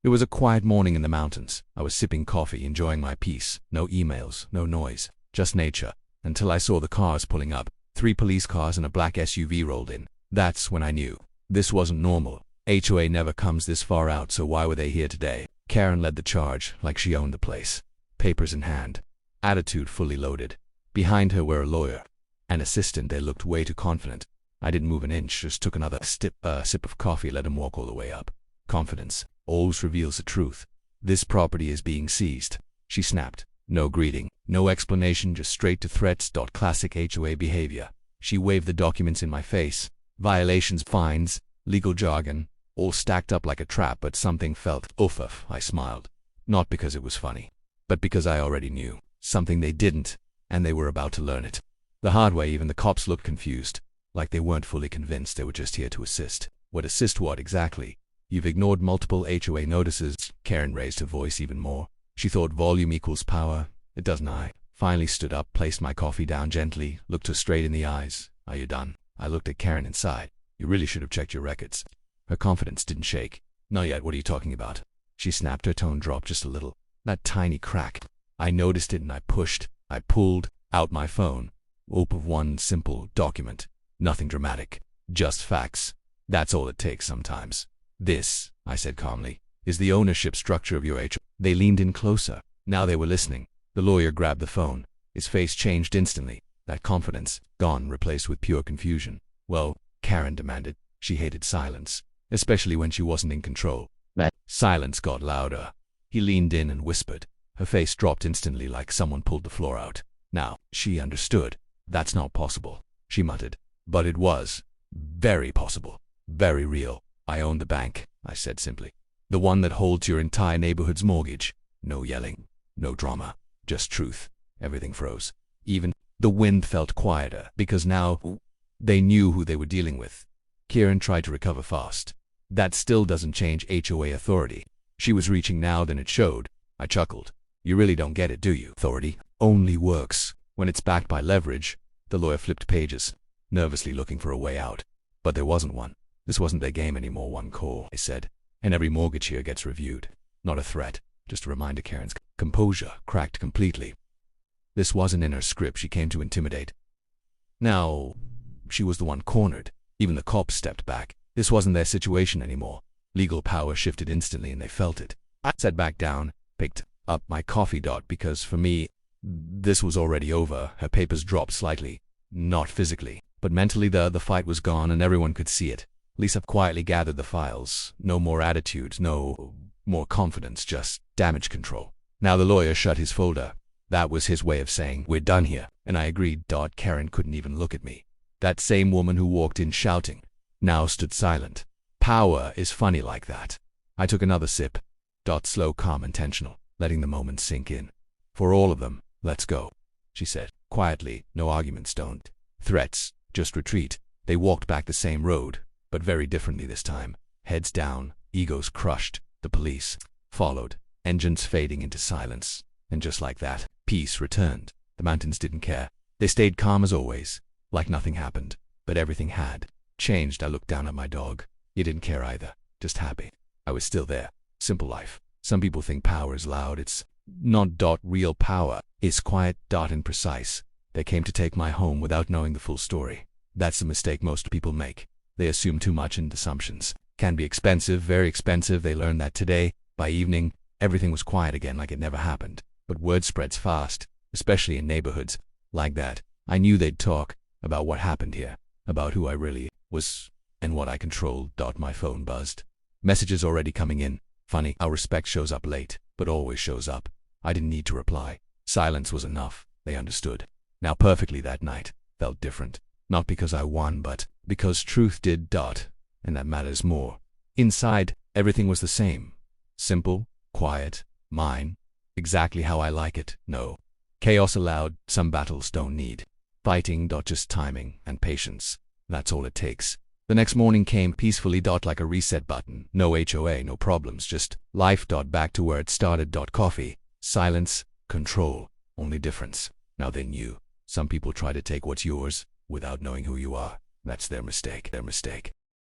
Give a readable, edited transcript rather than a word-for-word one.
It was a quiet morning in the mountains. I was sipping coffee, enjoying my peace. No emails, no noise, just nature. Until I saw the cars pulling up. 3 police cars and a black SUV rolled in. That's when I knew. This wasn't normal. HOA never comes this far out, so why were they here today? Karen led the charge, like she owned the place. Papers in hand. Attitude fully loaded. Behind her were a lawyer. An assistant. They looked way too confident. I didn't move an inch, just took another sip of coffee, let him walk all the way up. Confidence always reveals the truth. This property is being seized. She snapped. No greeting, no explanation, just straight to threats. Classic HOA behavior. She waved the documents in my face. Violations, fines, legal jargon, all stacked up like a trap, but something felt off. I smiled. Not because it was funny, but because I already knew. Something they didn't, and they were about to learn it. The hard way. Even the cops looked confused, like they weren't fully convinced. They were just here to assist. What assist what exactly? You've ignored multiple HOA notices. Karen raised her voice even more. She thought volume equals power. It doesn't. I finally stood up, placed my coffee down gently, looked her straight in the eyes. Are you done? I looked at Karen and sighed. You really should have checked your records. Her confidence didn't shake. Not yet. What are you talking about? She snapped. Her tone dropped just a little. That tiny crack. I noticed it and I pulled out my phone. Open of one simple document. Nothing dramatic. Just facts. That's all it takes sometimes. This, I said calmly, is the ownership structure of your HOA. They leaned in closer. Now they were listening. The lawyer grabbed the phone. His face changed instantly. That confidence, gone, replaced with pure confusion. Well, Karen demanded. She hated silence, especially when she wasn't in control. That silence got louder. He leaned in and whispered. Her face dropped instantly, like someone pulled the floor out. Now, she understood. That's not possible, she muttered. But it was. Very possible. Very real. I own the bank, I said simply. The one that holds your entire neighborhood's mortgage. No yelling. No drama. Just truth. Everything froze. Even the wind felt quieter, because now they knew who they were dealing with. Karen tried to recover fast. That still doesn't change HOA authority. She was reaching now, then it showed. I chuckled. You really don't get it, do you? Authority only works when it's backed by leverage. The lawyer flipped pages, nervously looking for a way out. But there wasn't one. This wasn't their game anymore. One call, I said, and every mortgage here gets reviewed. Not a threat, just a reminder. Karen's composure cracked completely. This wasn't in her script. She came to intimidate. Now, she was the one cornered. Even the cops stepped back. This wasn't their situation anymore. Legal power shifted instantly and they felt it. I sat back down, picked up my coffee. Because for me, this was already over. Her papers dropped slightly. Not physically, but mentally. The fight was gone and everyone could see it. Lisa quietly gathered the files. No more attitude, no more confidence, just damage control. Now the lawyer shut his folder. That was his way of saying, we're done here. And I agreed. Karen couldn't even look at me. That same woman who walked in shouting now stood silent. Power is funny like that. I took another sip. Slow, calm, intentional, letting the moment sink in. For all of them, let's go, she said, quietly. No arguments, don't threats, just retreat. They walked back the same road, but very differently this time. Heads down, egos crushed. The police followed, engines fading into silence. And just like that, peace returned. The mountains didn't care. They stayed calm as always, like nothing happened. But everything had changed. I looked down at my dog. He didn't care either, just happy. I was still there. Simple life. Some people think power is loud. It's not. Real power is quiet, and precise. They came to take my home without knowing the full story. That's the mistake most people make. They assume too much, and assumptions can be expensive, very expensive. They learned that today. By evening, everything was quiet again, like it never happened. But word spreads fast, especially in neighborhoods like that. I knew they'd talk about what happened here, about who I really was and what I controlled. My phone buzzed. Messages already coming in. Funny how respect shows up late, but always shows up. I didn't need to reply. Silence was enough. They understood. Now perfectly. That night felt different. Not because I won, but because truth did. And that matters more. Inside, everything was the same. Simple, quiet, mine. Exactly how I like it. No chaos allowed. Some battles don't need fighting. Just timing and patience. That's all it takes. The next morning came peacefully. Like a reset button. No HOA, no problems, just life. Back to where it started. Coffee, silence, control. Only difference. Now they knew. Some people try to take what's yours without knowing who you are. That's their mistake.